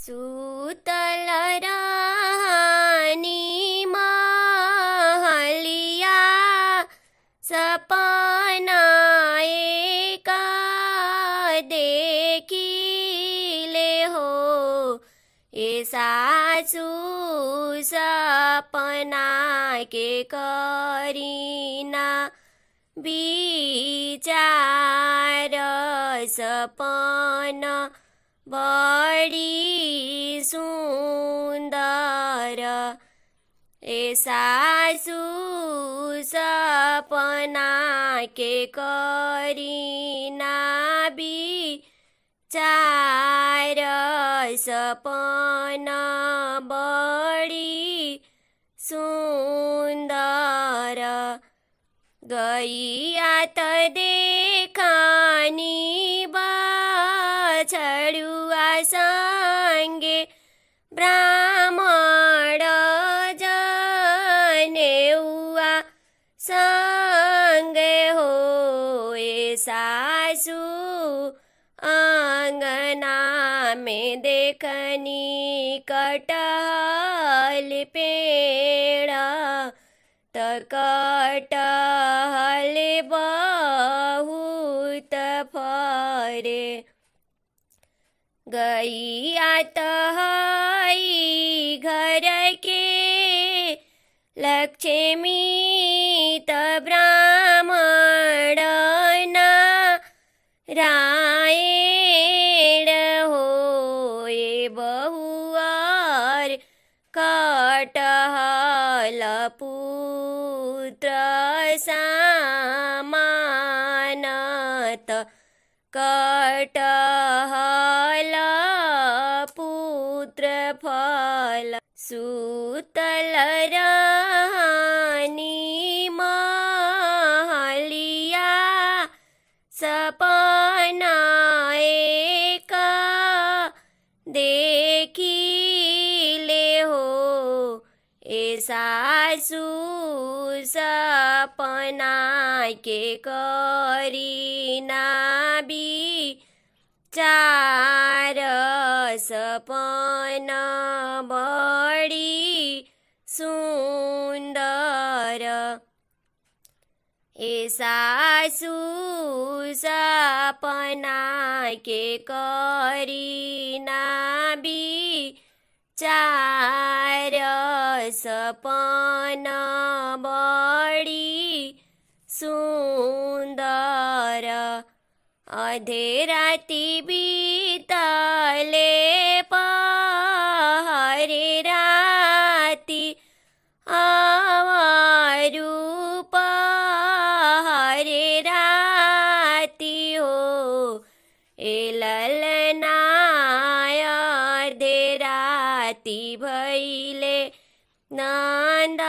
सूतल रानी महलिया सपना एका देखिले हो। ए सासू सपना के करीना विचार सपना बड़ी सुंदर। ए सासू सपना के करीना विचार सपना बड़ी सुंदर। गैया त देखानी बछड़ुआ संगे ब्राह्मण जनेउआ संगे हो। ए सासू आंगना में देखनी कटहल पेड़ त कटहल बहुत फरे। गैया त हई घर के लक्ष्मी त ब्राह्मण नारायण हो। ए बहुआर कटहल पुत्र समानत कटहल पुत्र फल। सूतल रानी महलिया सपना एका देखिले हो। ए सासू सपना के करीना विचार सपना बड़ी सुंदर। ए सासू सपना के करीना विचार सपना बड़ी सुंदर। अधेराती बीतले पहरे राती आवारू पहरे राती हो। ए ललना अधेराती भैले नंद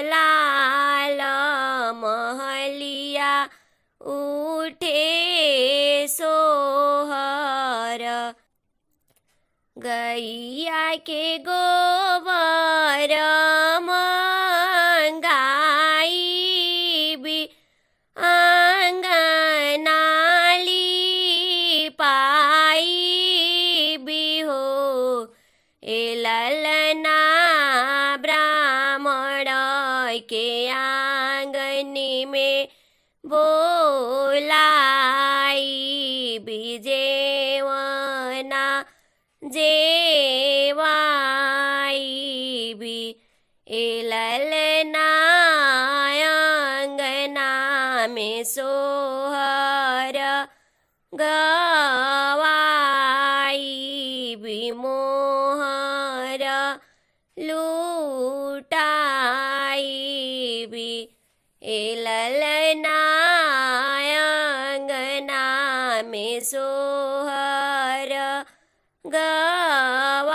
लाल महलिया उठे सोहर। गैया के गोबर मंगाई भी आंगना लिपाई भी हो। ए ललना ब्राह्मण के आंगन में बोलाई भी जेवना जेवाई भी। ए ललना आंगना में सोहर गवाई भी मोहर लूटाई भी। ए ललना आंगना में सोहर गवाई